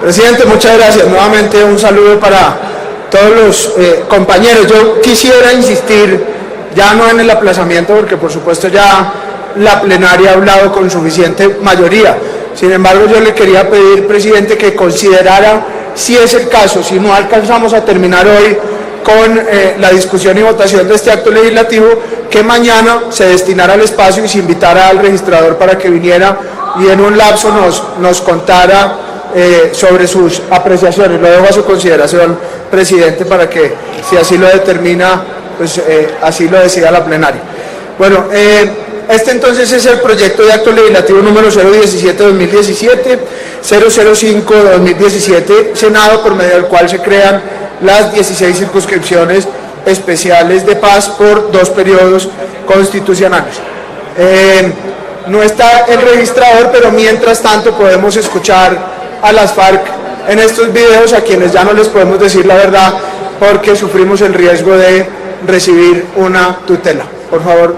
Presidente, muchas gracias. Nuevamente un saludo para todos los compañeros. Yo quisiera insistir, ya no en el aplazamiento, porque por supuesto ya la plenaria ha hablado con suficiente mayoría. Sin embargo, yo le quería pedir, presidente, que considerara, si es el caso, si no alcanzamos a terminar hoy con la discusión y votación de este acto legislativo, que mañana se destinara al espacio y se invitara al registrador para que viniera y en un lapso nos contara sobre sus apreciaciones. Lo dejo a su consideración, presidente, para que, si así lo determina, pues así lo decida la plenaria. Bueno, este entonces es el proyecto de acto legislativo número 017-2017, 005-2017, Senado, por medio del cual se crean las 16 circunscripciones especiales de paz por 2 periodos constitucionales. No está el registrador, pero mientras tanto podemos escuchar a las FARC en estos videos, a quienes ya no les podemos decir la verdad porque sufrimos el riesgo de recibir una tutela. Por favor.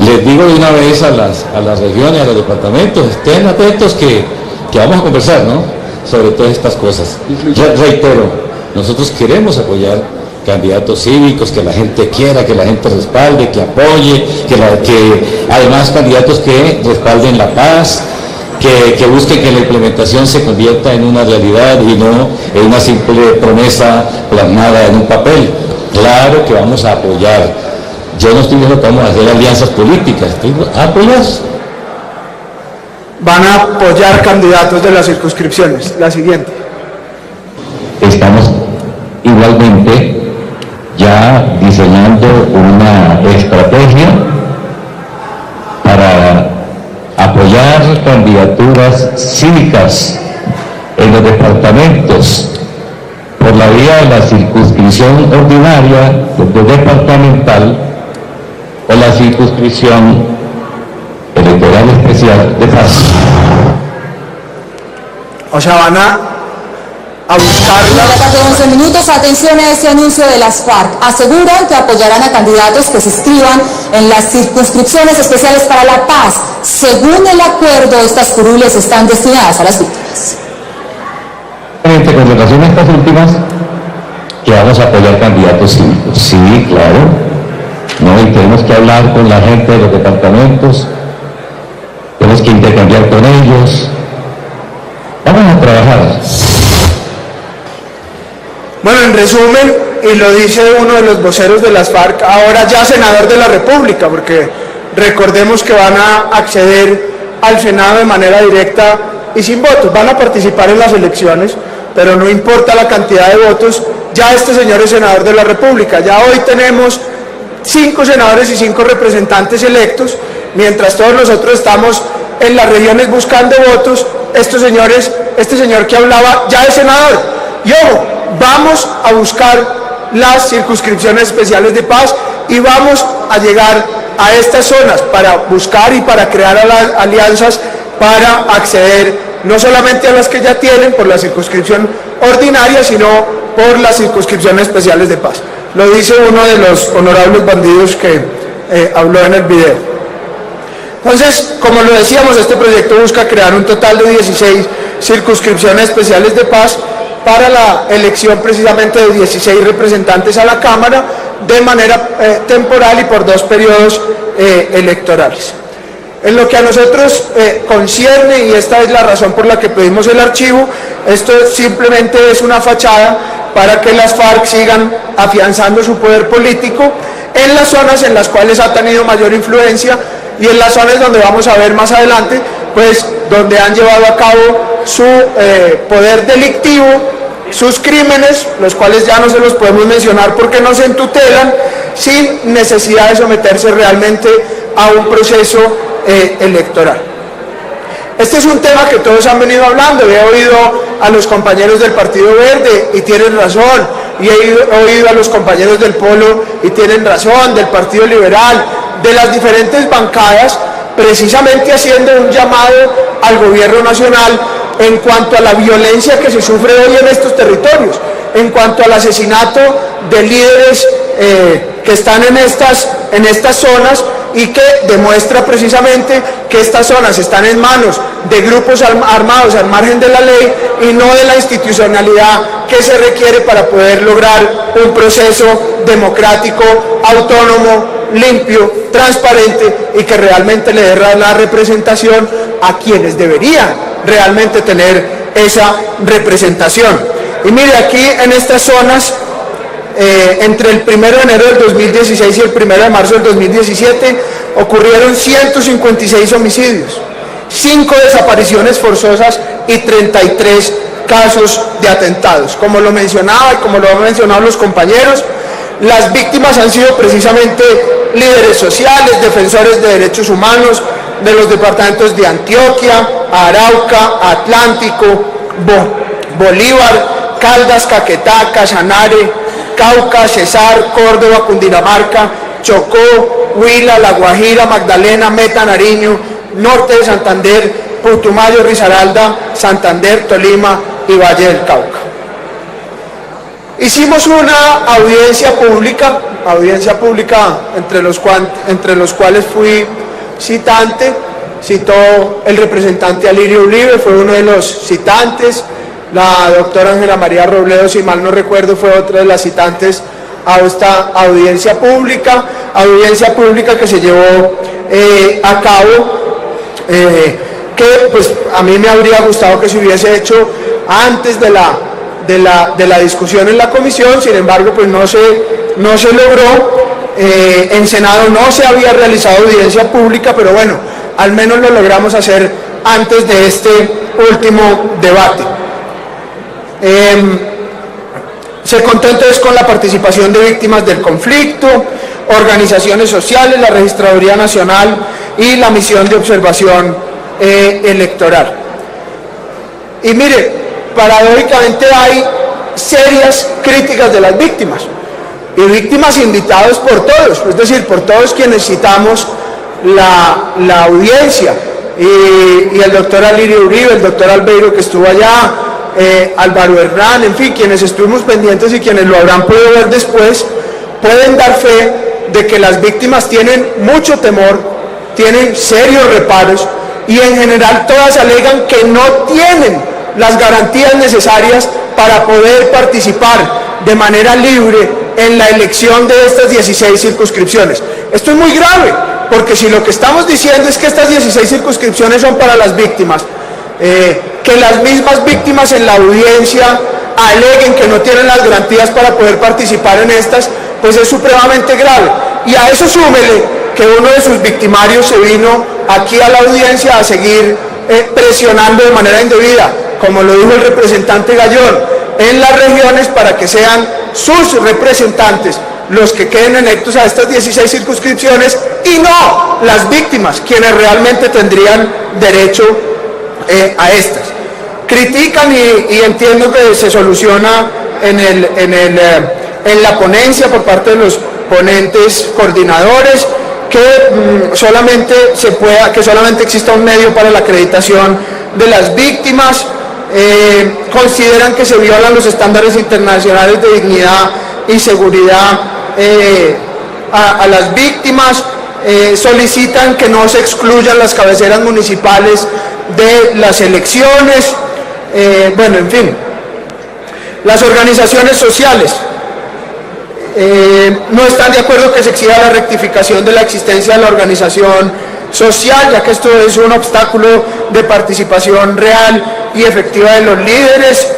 Les digo de una vez a las regiones, a los departamentos, estén atentos que vamos a conversar, ¿no?, sobre todas estas cosas. Reitero, nosotros queremos apoyar candidatos cívicos, que la gente quiera, que la gente respalde, que apoye, que además candidatos que respalden la paz, que busquen que la implementación se convierta en una realidad y no en una simple promesa plasmada en un papel. Claro que vamos a apoyar. Yo no estoy diciendo que vamos a hacer alianzas políticas, estoy a apoyar. Van a apoyar candidatos de las circunscripciones. La siguiente. Estamos igualmente ya diseñando una estrategia para apoyar candidaturas cívicas en los departamentos por la vía de la circunscripción ordinaria departamental o la circunscripción electoral especial de paz. O sea, van a buscarla. La tarde, 11 minutos. Atención a este anuncio de las FARC. Aseguran que apoyarán a candidatos que se inscriban en las circunscripciones especiales para la paz. Según el acuerdo, estas curules están destinadas a las víctimas. Con relación a estas últimas, que vamos a apoyar candidatos cívicos. Sí, claro. No, y tenemos que hablar con la gente de los departamentos, tenemos que intercambiar con ellos. Vamos a trabajar. Bueno, en resumen, y lo dice uno de los voceros de las FARC, ahora ya senador de la República, porque recordemos que van a acceder al Senado de manera directa y sin votos, van a participar en las elecciones, pero no importa la cantidad de votos, ya este señor es senador de la República. Ya hoy tenemos 5 senadores y 5 representantes electos, mientras todos nosotros estamos en las regiones buscando votos. Este señor que hablaba ya es senador. Y ojo, vamos a buscar las circunscripciones especiales de paz y vamos a llegar a estas zonas para buscar y para crear alianzas para acceder no solamente a las que ya tienen por la circunscripción ordinaria, sino por las circunscripciones especiales de paz. Lo dice uno de los honorables bandidos que habló en el video. Entonces, como lo decíamos, este proyecto busca crear un total de 16 circunscripciones especiales de paz para la elección precisamente de 16 representantes a la Cámara de manera temporal y por 2 periodos electorales. En lo que a nosotros concierne, y esta es la razón por la que pedimos el archivo, esto simplemente es una fachada para que las FARC sigan afianzando su poder político en las zonas en las cuales ha tenido mayor influencia y en las zonas donde vamos a ver más adelante, pues donde han llevado a cabo su poder delictivo, sus crímenes, los cuales ya no se los podemos mencionar porque no se entutelan, sin necesidad de someterse realmente a un proceso electoral. Este es un tema que todos han venido hablando. He oído a los compañeros del Partido Verde y tienen razón, y he oído a los compañeros del Polo y tienen razón, del Partido Liberal, de las diferentes bancadas, precisamente haciendo un llamado al gobierno nacional en cuanto a la violencia que se sufre hoy en estos territorios, en cuanto al asesinato de líderes que están en estas zonas, y que demuestra precisamente que estas zonas están en manos de grupos armados al margen de la ley y no de la institucionalidad que se requiere para poder lograr un proceso democrático, autónomo, limpio, transparente y que realmente le dé la representación a quienes deberían realmente tener esa representación. Y mire, aquí en estas zonas, entre el 1 de enero del 2016 y el 1 de marzo del 2017, ocurrieron 156 homicidios, 5 desapariciones forzosas y 33 casos de atentados. Como lo mencionaba y como lo han mencionado los compañeros, las víctimas han sido precisamente líderes sociales, defensores de derechos humanos de los departamentos de Antioquia, Arauca, Atlántico, Bolívar, Caldas, Caquetá, Casanare, Cauca, Cesar, Córdoba, Cundinamarca, Chocó, Huila, La Guajira, Magdalena, Meta, Nariño, Norte de Santander, Putumayo, Risaralda, Santander, Tolima y Valle del Cauca. Hicimos una audiencia pública entre los cuales fui citante. Citó el representante Alirio Uribe, fue uno de los citantes. La doctora Ángela María Robledo, si mal no recuerdo, fue otra de las citantes a esta audiencia pública que se llevó a cabo, que pues a mí me habría gustado que se hubiese hecho antes de la discusión en la comisión. Sin embargo, pues no se logró. En Senado no se había realizado audiencia pública, pero bueno, al menos lo logramos hacer antes de este último debate. Se contó entonces con la participación de víctimas del conflicto, organizaciones sociales, la Registraduría Nacional y la misión de observación electoral. Y mire, paradójicamente hay serias críticas de las víctimas, y víctimas invitados por todos, es decir, por todos quienes citamos la audiencia, y el doctor Alirio Uribe, el doctor Albeiro que estuvo allá, Álvaro Hernán, en fin, quienes estuvimos pendientes y quienes lo habrán podido ver después, pueden dar fe de que las víctimas tienen mucho temor, tienen serios reparos, y en general todas alegan que no tienen las garantías necesarias para poder participar de manera libre en la elección de estas 16 circunscripciones. Esto es muy grave, porque si lo que estamos diciendo es que estas 16 circunscripciones son para las víctimas, que las mismas víctimas en la audiencia aleguen que no tienen las garantías para poder participar en estas, pues es supremamente grave. Y a eso súmele que uno de sus victimarios se vino aquí a la audiencia a seguir presionando de manera indebida, como lo dijo el representante Gallón, en las regiones para que sean sus representantes los que queden electos a estas 16 circunscripciones y no las víctimas, quienes realmente tendrían derecho a estas. Critican y entiendo que se soluciona en la ponencia por parte de los ponentes coordinadores, que solamente exista un medio para la acreditación de las víctimas. Consideran que se violan los estándares internacionales de dignidad y seguridad a las víctimas. Solicitan que no se excluyan las cabeceras municipales de las elecciones. Bueno, en fin, las organizaciones sociales no están de acuerdo que se exija la rectificación de la existencia de la organización social, ya que esto es un obstáculo de participación real y efectiva de los líderes,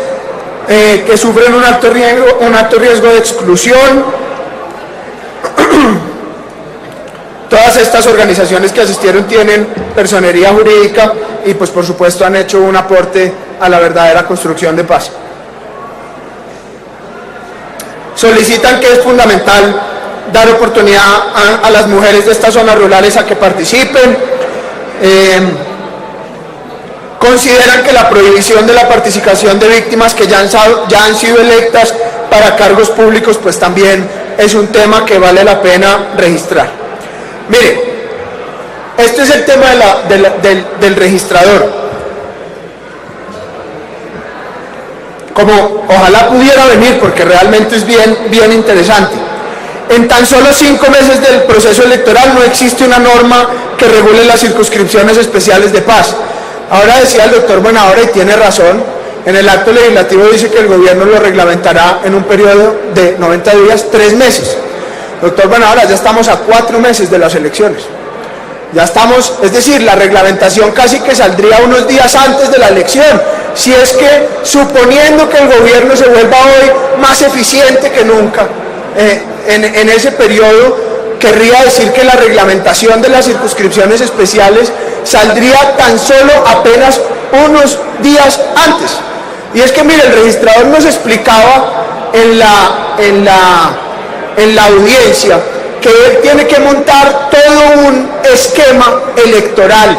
que sufren un alto riesgo de exclusión. Todas estas organizaciones que asistieron tienen personería jurídica y pues por supuesto han hecho un aporte a la verdadera construcción de paz. Solicitan que es fundamental dar oportunidad a las mujeres de estas zonas rurales a que participen. Consideran que la prohibición de la participación de víctimas que ya han sido electas para cargos públicos pues también es un tema que vale la pena registrar. Mire, este es el tema del registrador. Como ojalá pudiera venir, porque realmente es bien interesante. En tan solo 5 meses del proceso electoral no existe una norma que regule las circunscripciones especiales de paz. Ahora decía el doctor Buenahora, y tiene razón, en el acto legislativo dice que el gobierno lo reglamentará en un periodo de 90 días, 3 meses. Doctor Buenahora, ya estamos a 4 meses de las elecciones. Ya estamos, es decir, la reglamentación casi que saldría unos días antes de la elección. Si es que, suponiendo que el gobierno se vuelva hoy más eficiente que nunca, en ese periodo, querría decir que la reglamentación de las circunscripciones especiales saldría tan solo apenas unos días antes. Y es que, mire, el registrador nos explicaba en la audiencia que él tiene que montar todo un esquema electoral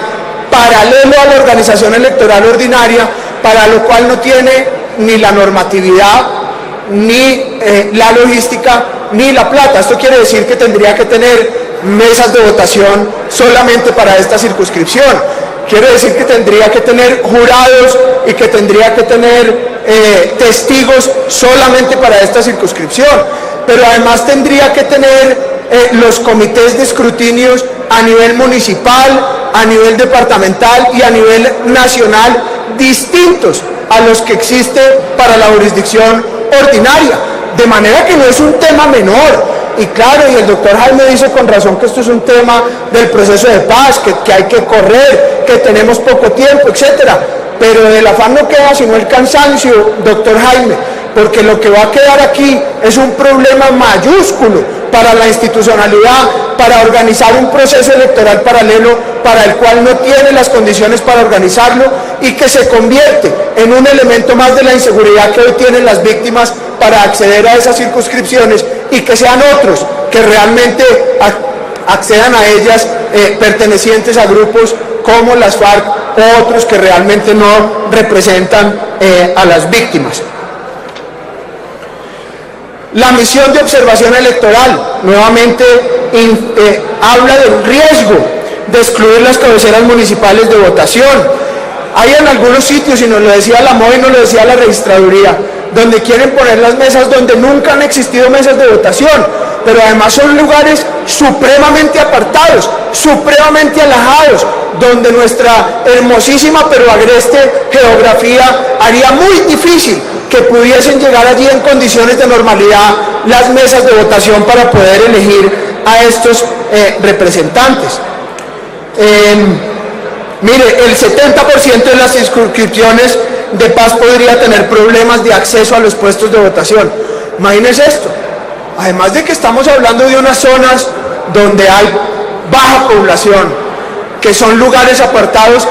paralelo a la organización electoral ordinaria, para lo cual no tiene ni la normatividad, ni la logística, ni la plata. Esto quiere decir que tendría que tener mesas de votación solamente para esta circunscripción. Quiere decir que tendría que tener jurados y que tendría que tener testigos solamente para esta circunscripción. Pero además tendría que tener los comités de escrutinios a nivel municipal, a nivel departamental y a nivel nacional distintos a los que existe para la jurisdicción ordinaria, de manera que no es un tema menor. Y claro, y el doctor Jaime dice con razón que esto es un tema del proceso de paz, que hay que correr, que tenemos poco tiempo, etcétera. Pero del afán no queda sino el cansancio, doctor Jaime, porque lo que va a quedar aquí es un problema mayúsculo para la institucionalidad, para organizar un proceso electoral paralelo para el cual no tiene las condiciones para organizarlo, y que se convierte en un elemento más de la inseguridad que hoy tienen las víctimas para acceder a esas circunscripciones, y que sean otros que realmente accedan a ellas pertenecientes a grupos como las FARC o otros que realmente no representan a las víctimas. La misión de observación electoral nuevamente habla del riesgo de excluir las cabeceras municipales de votación. Hay en algunos sitios, y nos lo decía la MOE y nos lo decía la registraduría, donde quieren poner las mesas donde nunca han existido mesas de votación, pero además son lugares supremamente apartados, supremamente alejados, donde nuestra hermosísima pero agreste geografía haría muy difícil que pudiesen llegar allí en condiciones de normalidad las mesas de votación para poder elegir a estos representantes. Mire, el 70% de las circunscripciones de paz podría tener problemas de acceso a los puestos de votación. Imagínense esto. Además de que estamos hablando de unas zonas donde hay baja población, que son lugares apartados,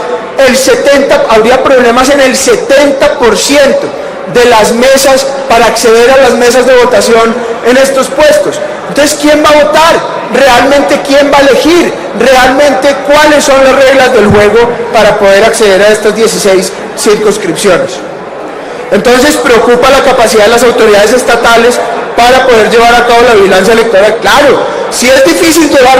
habría problemas en el 70% de las mesas para acceder a las mesas de votación en estos puestos. Entonces, ¿quién va a votar? ¿Realmente quién va a elegir? ¿Realmente cuáles son las reglas del juego para poder acceder a estas 16 circunscripciones? Entonces, preocupa la capacidad de las autoridades estatales para poder llevar a cabo la vigilancia electoral. Claro, si es difícil llevar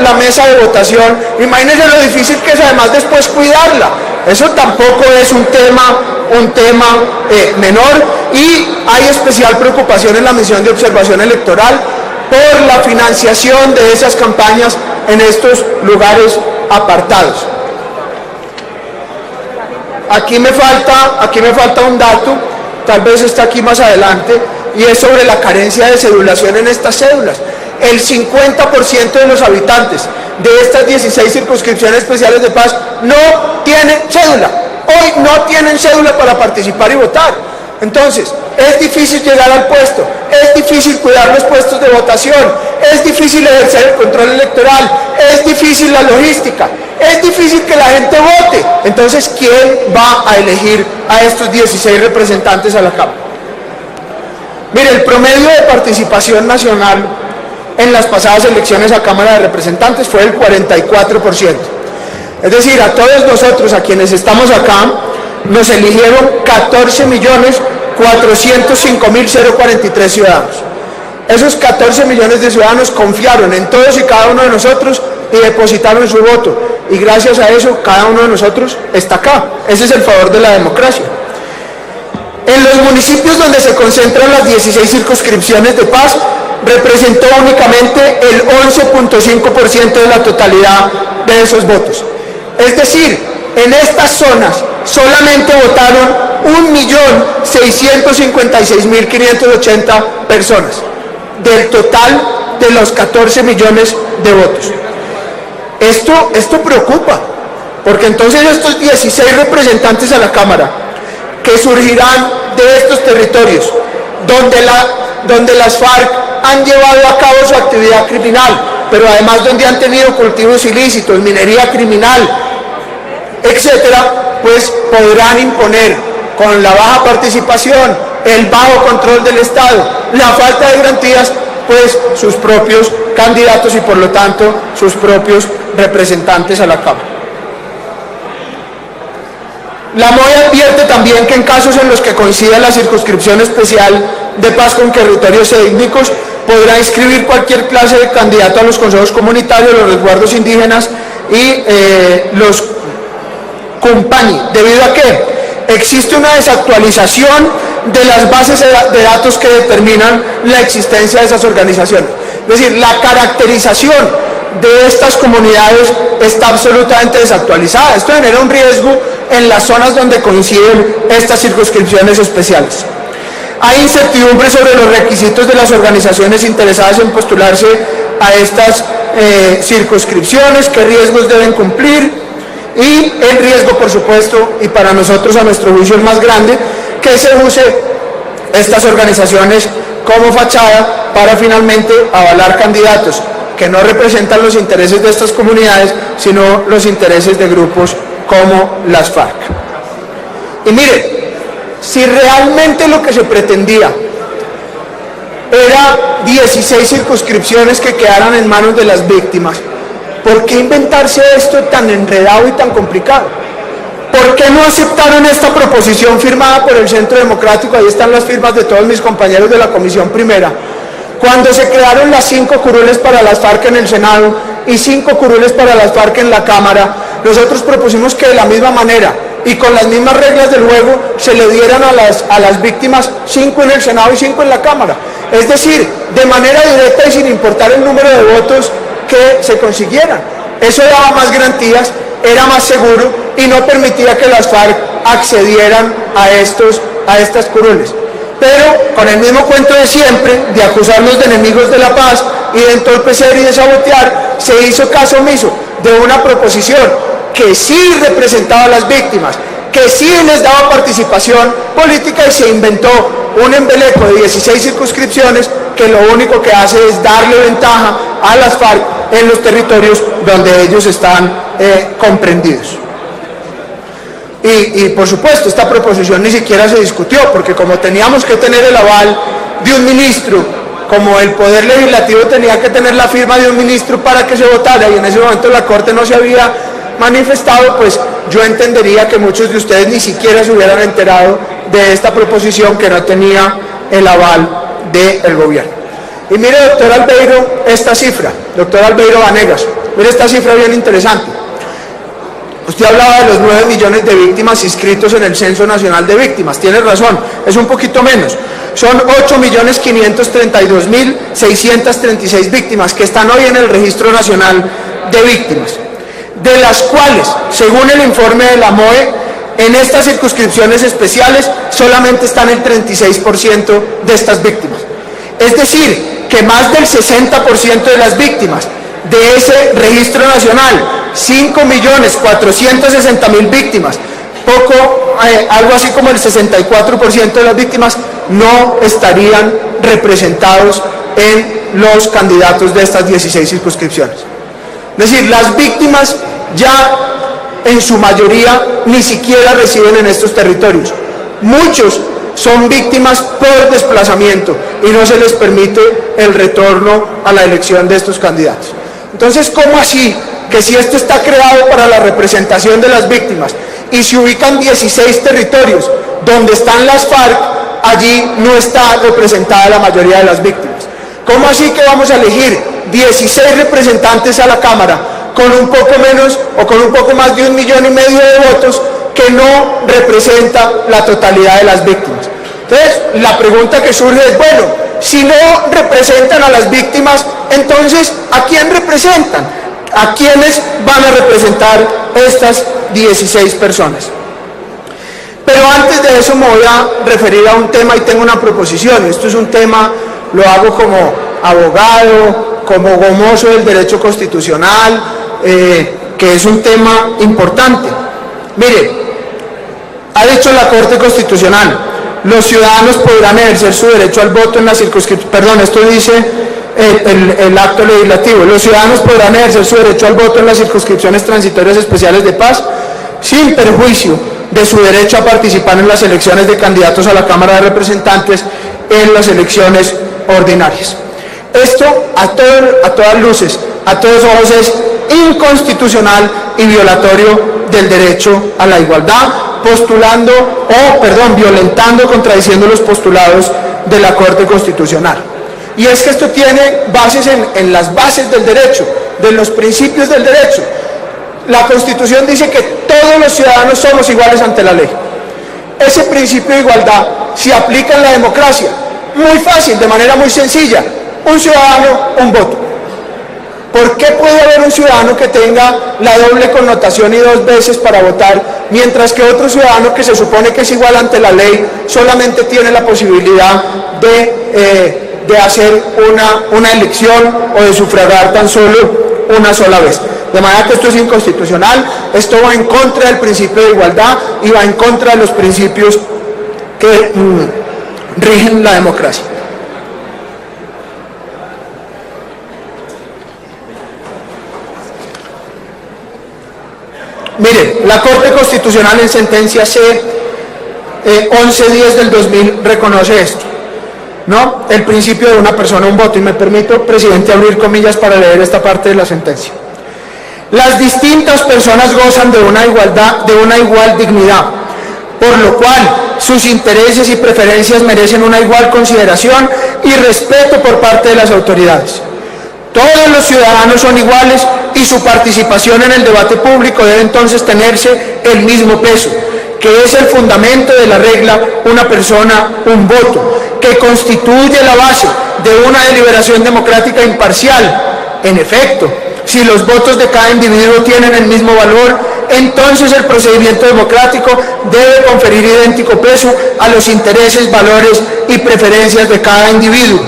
la mesa de votación, imagínense lo difícil que es además después cuidarla. Eso tampoco es un tema menor, y hay especial preocupación en la misión de observación electoral por la financiación de esas campañas en estos lugares apartados. Aquí me falta un dato, tal vez está aquí más adelante, y es sobre la carencia de cedulación en estas cédulas. El 50% de los habitantes de estas 16 circunscripciones especiales de paz no tienen cédula. Hoy no tienen cédula para participar y votar. Entonces, es difícil llegar al puesto, es difícil cuidar los puestos de votación, es difícil ejercer el control electoral, es difícil la logística, es difícil que la gente vote. Entonces, ¿quién va a elegir a estos 16 representantes a la Cámara? Mire, el promedio de participación nacional en las pasadas elecciones a Cámara de Representantes fue el 44%. Es decir, a todos nosotros, a quienes estamos acá, nos eligieron 14.405.043 ciudadanos. Esos 14 millones de ciudadanos confiaron en todos y cada uno de nosotros y depositaron su voto. Y gracias a eso, cada uno de nosotros está acá. Ese es el favor de la democracia. En los municipios donde se concentran las 16 circunscripciones de paz, representó únicamente el 11.5% de la totalidad de esos votos. Es decir, en estas zonas solamente votaron 1.656.580 personas, del total de los 14 millones de votos. Esto preocupa, porque entonces estos 16 representantes a la Cámara, que surgirán de estos territorios, donde las FARC han llevado a cabo su actividad criminal, pero además donde han tenido cultivos ilícitos, minería criminal, etcétera, pues podrán imponer con la baja participación, el bajo control del Estado, la falta de garantías, pues sus propios candidatos y por lo tanto sus propios representantes a la Cámara. La MOE advierte también que en casos en los que coincida la circunscripción especial de paz con territorios étnicos, podrá inscribir cualquier clase de candidato a los consejos comunitarios, los resguardos indígenas y los CUMPANI, debido a que existe una desactualización de las bases de datos que determinan la existencia de esas organizaciones. Es decir, la caracterización de estas comunidades está absolutamente desactualizada. Esto genera un riesgo en las zonas donde coinciden estas circunscripciones especiales. Hay incertidumbre sobre los requisitos de las organizaciones interesadas en postularse a estas circunscripciones, qué riesgos deben cumplir, y el riesgo, por supuesto, y para nosotros a nuestro juicio el más grande, que se use estas organizaciones como fachada para finalmente avalar candidatos que no representan los intereses de estas comunidades, sino los intereses de grupos como las FARC. Y mire, si realmente lo que se pretendía era 16 circunscripciones que quedaran en manos de las víctimas, ¿por qué inventarse esto tan enredado y tan complicado? ¿Por qué no aceptaron esta proposición firmada por el Centro Democrático? Ahí están las firmas de todos mis compañeros de la Comisión Primera. Cuando se crearon las 5 curules para las FARC en el Senado y 5 curules para las FARC en la Cámara, nosotros propusimos que de la misma manera y con las mismas reglas del juego se le dieran a las víctimas 5 en el Senado y 5 en la Cámara. Es decir, de manera directa y sin importar el número de votos que se consiguieran. Eso daba más garantías, era más seguro y no permitía que las FARC accedieran a estas curules. Pero con el mismo cuento de siempre, de acusarnos de enemigos de la paz y de entorpecer y de sabotear, se hizo caso omiso de una proposición que sí representaba a las víctimas, que sí les daba participación política, y se inventó un embeleco de 16 circunscripciones que lo único que hace es darle ventaja a las FARC en los territorios donde ellos están comprendidos. Y por supuesto, esta proposición ni siquiera se discutió, porque como teníamos que tener el aval de un ministro, como el Poder Legislativo tenía que tener la firma de un ministro para que se votara, y en ese momento la Corte no se había manifestado, pues yo entendería que muchos de ustedes ni siquiera se hubieran enterado de esta proposición que no tenía el aval del gobierno. Y mire, doctor Albeiro, esta cifra, doctor Albeiro Vanegas, mire esta cifra bien interesante. Usted hablaba de los 9 millones de víctimas inscritos en el Censo Nacional de Víctimas. Tiene razón, es un poquito menos. Son 8.532.636 víctimas que están hoy en el Registro Nacional de Víctimas, de las cuales, según el informe de la MOE, en estas circunscripciones especiales solamente están el 36% de estas víctimas. Es decir, que más del 60% de las víctimas de ese registro nacional, 5.460.000 víctimas, algo así como el 64% de las víctimas no estarían representados en los candidatos de estas 16 circunscripciones. Es decir, las víctimas ya en su mayoría ni siquiera residen en estos territorios. Muchos son víctimas por desplazamiento y no se les permite el retorno a la elección de estos candidatos. Entonces, ¿cómo así que si esto está creado para la representación de las víctimas y se ubican 16 territorios donde están las FARC, allí no está representada la mayoría de las víctimas? ¿Cómo así que vamos a elegir 16 representantes a la Cámara con un poco menos o con un poco más de 1,5 millones de votos que no representa la totalidad de las víctimas? Entonces, la pregunta que surge es, bueno, Si no representan a las víctimas, entonces, ¿a quién representan? ¿A quiénes van a representar estas 16 personas? Pero antes de eso me voy a referir a un tema y tengo una proposición. Esto es un tema, lo hago como abogado, como gomoso del derecho constitucional, que es un tema importante. Mire, ha dicho la Corte Constitucional, los ciudadanos podrán ejercer su derecho al voto en la circunscripción, perdón, esto dice el acto legislativo, los ciudadanos podrán ejercer su derecho al voto en las circunscripciones transitorias especiales de paz, sin perjuicio de su derecho a participar en las elecciones de candidatos a la Cámara de Representantes en las elecciones ordinarias. Esto, a todas luces, a todos ojos, es inconstitucional y violatorio del derecho a la igualdad, violentando, contradiciendo los postulados de la Corte Constitucional. Y es que esto tiene bases en las bases del derecho, de los principios del derecho. La Constitución dice que todos los ciudadanos somos iguales ante la ley. Ese principio de igualdad se aplica en la democracia, muy fácil, de manera muy sencilla. Un ciudadano, un voto. ¿Por qué puede haber un ciudadano que tenga la doble connotación y 2 veces para votar, mientras que otro ciudadano que se supone que es igual ante la ley solamente tiene la posibilidad de hacer una elección o de sufragar tan solo una sola vez? De manera que esto es inconstitucional, esto va en contra del principio de igualdad y va en contra de los principios que rigen la democracia. Mire, la Corte Constitucional en sentencia C-1110 del 2000 reconoce esto, ¿no? El principio de una persona, un voto, y me permito, presidente, abrir comillas para leer esta parte de la sentencia. Las distintas personas gozan de una igual dignidad, por lo cual sus intereses y preferencias merecen una igual consideración y respeto por parte de las autoridades. Todos los ciudadanos son iguales y su participación en el debate público debe entonces tenerse el mismo peso, que es el fundamento de la regla una persona, un voto, que constituye la base de una deliberación democrática imparcial. En efecto, si los votos de cada individuo tienen el mismo valor, entonces el procedimiento democrático debe conferir idéntico peso a los intereses, valores y preferencias de cada individuo,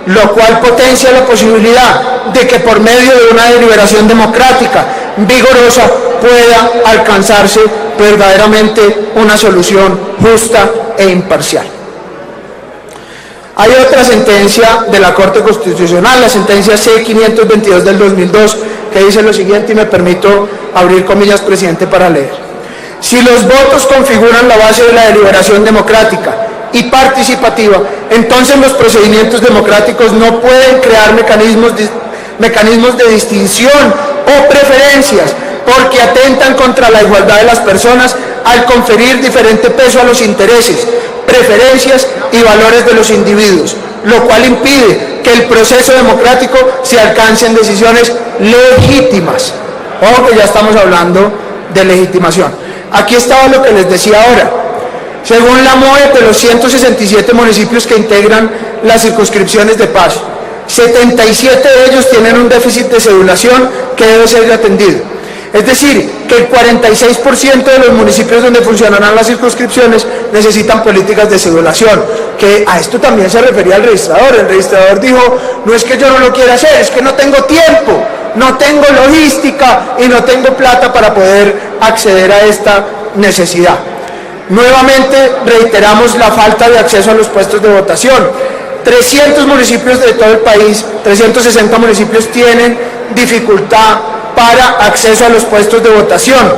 lo cual potencia la posibilidad de que por medio de una deliberación democrática vigorosa pueda alcanzarse verdaderamente una solución justa e imparcial. Hay otra sentencia de la Corte Constitucional, la sentencia C-522 del 2002, que dice lo siguiente, y me permito abrir comillas, presidente, para leer. Si los votos configuran la base de la deliberación democrática y participativa, entonces los procedimientos democráticos no pueden crear mecanismos de distinción o preferencias, porque atentan contra la igualdad de las personas al conferir diferente peso a los intereses, preferencias y valores de los individuos, lo cual impide que el proceso democrático se alcance en decisiones legítimas. Ojo que ya estamos hablando de legitimación. Aquí estaba lo que les decía ahora. Según la MOE, de los 167 municipios que integran las circunscripciones de paz, 77 de ellos tienen un déficit de cedulación que debe ser atendido. Es decir, que el 46% de los municipios donde funcionarán las circunscripciones necesitan políticas de cedulación, que a esto también se refería el registrador. El registrador dijo, no es que yo no lo quiera hacer, es que no tengo tiempo, no tengo logística y no tengo plata para poder acceder a esta necesidad. Nuevamente reiteramos la falta de acceso a los puestos de votación. 300 municipios de todo el país, 360 municipios tienen dificultad para acceso a los puestos de votación,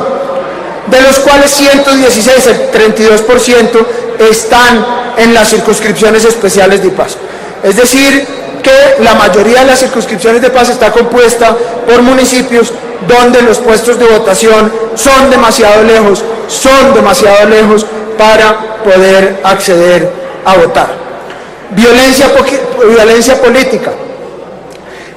de los cuales 116, el 32%, están en las circunscripciones especiales de paz. Es decir, que la mayoría de las circunscripciones de paz está compuesta por municipios donde los puestos de votación son demasiado lejos para poder acceder a votar. Violencia política.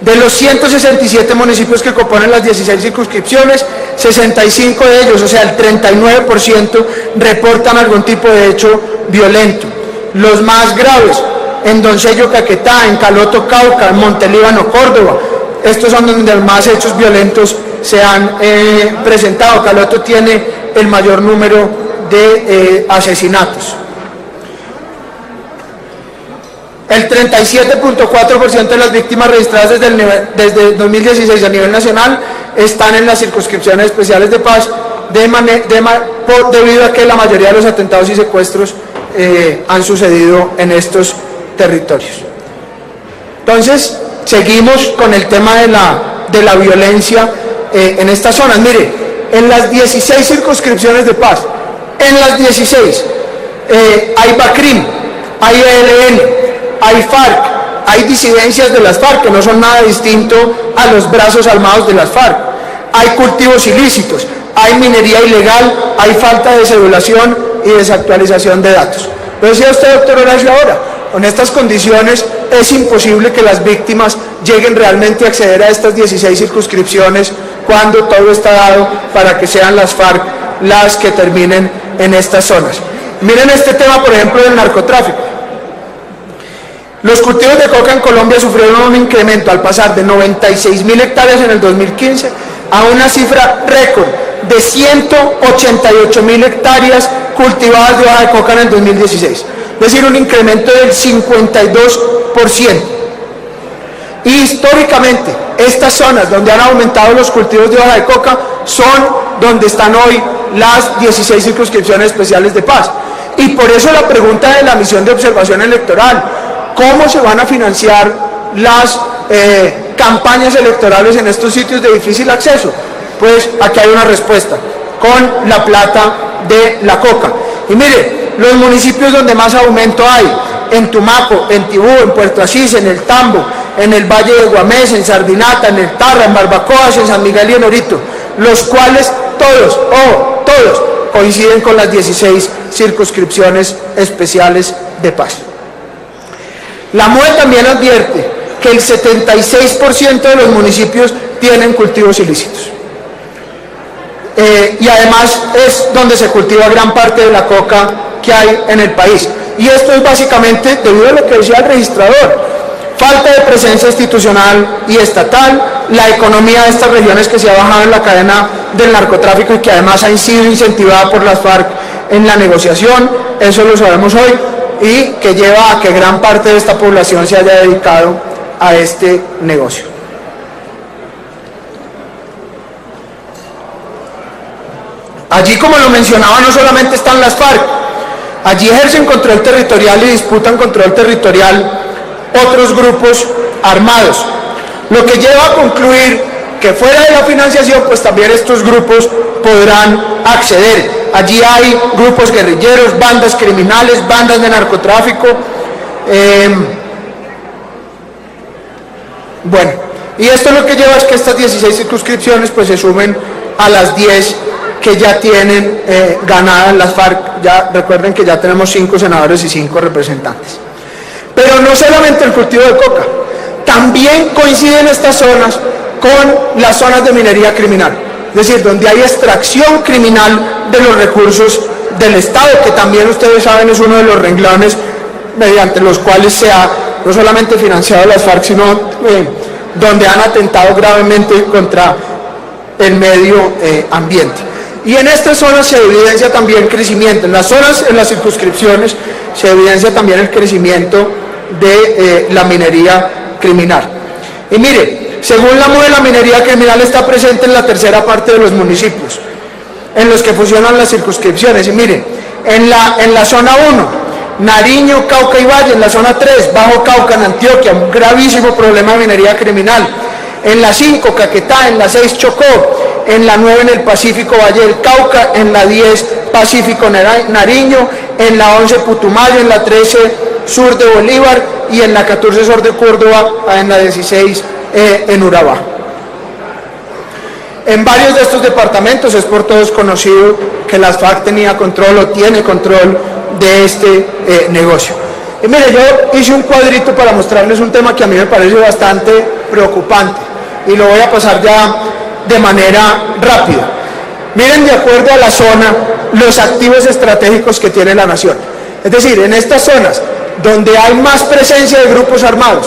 De los 167 municipios que componen las 16 circunscripciones, 65 de ellos, o sea el 39%, reportan algún tipo de hecho violento. Los más graves, en Doncello, Caquetá, en Caloto, Cauca, en Montelíbano, Córdoba. Estos son donde más hechos violentos se han presentado. Caloto tiene el mayor número de asesinatos. El 37.4% de las víctimas registradas desde 2016 a nivel nacional están en las circunscripciones especiales de paz, debido a que la mayoría de los atentados y secuestros han sucedido en estos territorios. Entonces, seguimos con el tema de la violencia en estas zonas. Mire, en las 16 circunscripciones de paz, en las 16, hay BACRIM, hay ELN, hay FARC, hay disidencias de las FARC que no son nada distinto a los brazos armados de las FARC, hay cultivos ilícitos, hay minería ilegal, hay falta de cedulación y desactualización de datos. Lo decía usted, doctor Horacio, ahora, con estas condiciones es imposible que las víctimas lleguen realmente a acceder a estas 16 circunscripciones cuando todo está dado para que sean las FARC las que terminen en estas zonas. Miren este tema, por ejemplo, del narcotráfico. Los cultivos de coca en Colombia sufrieron un incremento al pasar de 96.000 hectáreas en el 2015 a una cifra récord de 188.000 hectáreas cultivadas de hoja de coca en el 2016, es decir, un incremento del 52%. Y históricamente, estas zonas donde han aumentado los cultivos de hoja de coca son donde están hoy las 16 circunscripciones especiales de paz. Y por eso la pregunta de la misión de observación electoral: ¿cómo se van a financiar las campañas electorales en estos sitios de difícil acceso? Pues aquí hay una respuesta: con la plata de la coca. Y mire, los municipios donde más aumento hay: en Tumaco, en Tibú, en Puerto Asís, en el Tambo, en el Valle de Guamés, en Sardinata, en el Tarra, en Barbacoas, en San Miguel y en Orito, los cuales todos coinciden con las 16 circunscripciones especiales de paz. La MOE también advierte que el 76% de los municipios tienen cultivos ilícitos. Y además es donde se cultiva gran parte de la coca que hay en el país. Y esto es básicamente debido a lo que decía el registrador: falta de presencia institucional y estatal, la economía de estas regiones que se ha bajado en la cadena del narcotráfico y que además ha sido incentivada por las FARC en la negociación, eso lo sabemos hoy, y que lleva a que gran parte de esta población se haya dedicado a este negocio. Allí, como lo mencionaba, no solamente están las FARC, allí ejercen control territorial y disputan control territorial otros grupos armados, lo que lleva a concluir que fuera de la financiación, pues también estos grupos podrán acceder. Allí hay grupos guerrilleros, bandas criminales, bandas de narcotráfico. Bueno, y esto lo que lleva es que estas 16 circunscripciones pues se sumen a las 10 que ya tienen ganadas las FARC. Ya recuerden que ya tenemos 5 senadores y 5 representantes. Pero no solamente el cultivo de coca, también coinciden estas zonas con las zonas de minería criminal, es decir, donde hay extracción criminal de los recursos del Estado, que también ustedes saben es uno de los renglones mediante los cuales se ha no solamente financiado las FARC, sino donde han atentado gravemente contra el medio ambiente. Y en estas zonas se evidencia también crecimiento, en las circunscripciones se evidencia también el crecimiento de la minería criminal. Y mire, según la MOE, la minería criminal está presente en la tercera parte de los municipios en los que funcionan las circunscripciones. Y mire, en la zona 1, Nariño, Cauca y Valle; en la zona 3, Bajo Cauca, en Antioquia, un gravísimo problema de minería criminal; en la 5, Caquetá; en la 6, Chocó; en la 9, en el Pacífico, Valle del Cauca; en la 10, Pacífico, Nariño; en la 11, Putumayo; en la 13, sur de Bolívar; y en la 14, sur de Córdoba; en la 16, en Urabá. En varios de estos departamentos es por todos conocido que las FARC tenía control o tiene control de este negocio. Y mire, yo hice un cuadrito para mostrarles un tema que a mí me parece bastante preocupante y lo voy a pasar ya de manera rápida. Miren, de acuerdo a la zona, los activos estratégicos que tiene la nación. Es decir, en estas zonas, donde hay más presencia de grupos armados,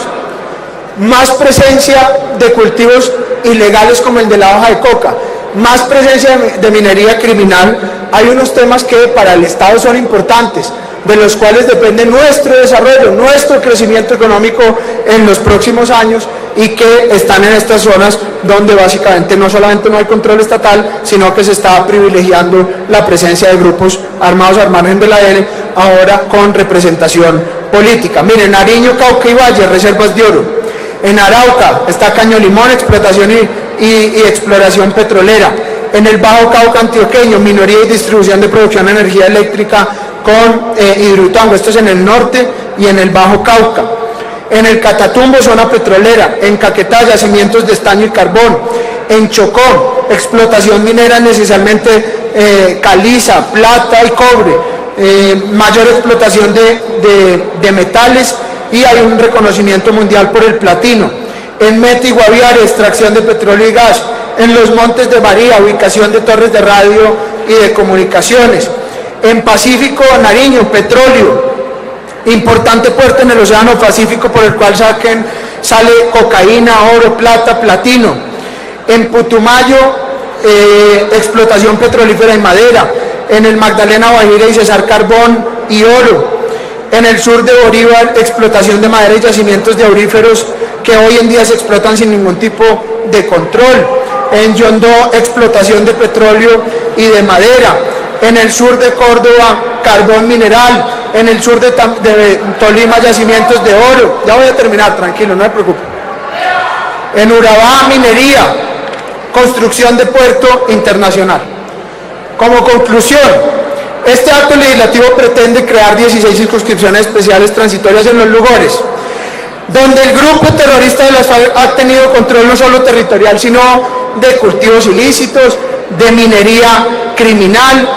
más presencia de cultivos ilegales como el de la hoja de coca, más presencia de minería criminal, hay unos temas que para el Estado son importantes, de los cuales depende nuestro desarrollo, nuestro crecimiento económico en los próximos años, y que están en estas zonas donde básicamente no solamente no hay control estatal, sino que se está privilegiando la presencia de grupos armados al margen de la ELN, ahora con representación política. Miren, Nariño, Cauca y Valle, reservas de oro. En Arauca está Caño Limón, explotación y exploración petrolera. En el Bajo Cauca antioqueño, minería y distribución de producción de energía eléctrica con Hidroituango, esto es en el norte y en el Bajo Cauca. En el Catatumbo, zona petrolera. En Caquetá, yacimientos de estaño y carbón. En Chocó, explotación minera, necesariamente caliza, plata y cobre. Mayor explotación de metales, y hay un reconocimiento mundial por el platino. En Meta y Guaviare, extracción de petróleo y gas. En los Montes de María, ubicación de torres de radio y de comunicaciones. En Pacífico, Nariño, petróleo, importante puerto en el Océano Pacífico por el cual sale cocaína, oro, plata, platino. En Putumayo, explotación petrolífera y madera. En el Magdalena, Guajira y Cesar, carbón y oro. En el sur de Bolívar, explotación de madera y yacimientos de auríferos que hoy en día se explotan sin ningún tipo de control. En Yondó, explotación de petróleo y de madera. En el sur de Córdoba, carbón mineral. En el sur de Tolima, yacimientos de oro. Ya voy a terminar, tranquilo, no me preocupe. En Urabá, minería, construcción de puerto internacional. Como conclusión, este acto legislativo pretende crear 16 circunscripciones especiales transitorias en los lugares donde el grupo terrorista de las FARC ha tenido control no solo territorial, sino de cultivos ilícitos, de minería criminal,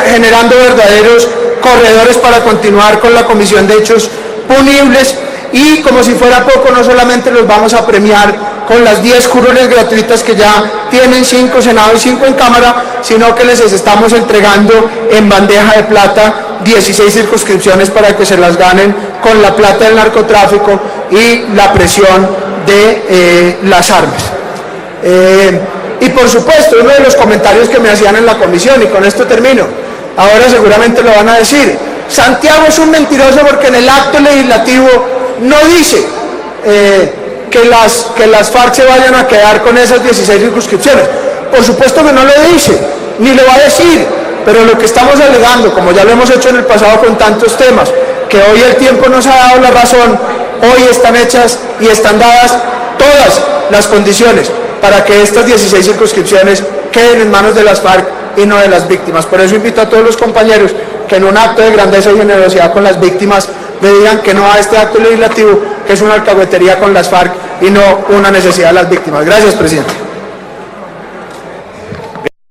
generando verdaderos corredores para continuar con la comisión de hechos punibles. Y como si fuera poco, no solamente los vamos a premiar con las 10 curules gratuitas que ya tienen 5 Senado y 5 en Cámara, sino que les estamos entregando en bandeja de plata 16 circunscripciones para que se las ganen con la plata del narcotráfico y la presión de las armas. Y por supuesto, uno de los comentarios que me hacían en la comisión, y con esto termino, ahora seguramente lo van a decir: Santiago es un mentiroso porque en el acto legislativo no dice que las FARC se vayan a quedar con esas 16 circunscripciones. Por supuesto que no lo dice, ni lo va a decir, pero lo que estamos alegando, como ya lo hemos hecho en el pasado con tantos temas, que hoy el tiempo nos ha dado la razón, hoy están hechas y están dadas todas las condiciones para que estas 16 circunscripciones queden en manos de las FARC y no de las víctimas. Por eso invito a todos los compañeros que en un acto de grandeza y generosidad con las víctimas le digan que no a este acto legislativo, que es una alcahuetería con las FARC y no una necesidad de las víctimas. Gracias, presidente.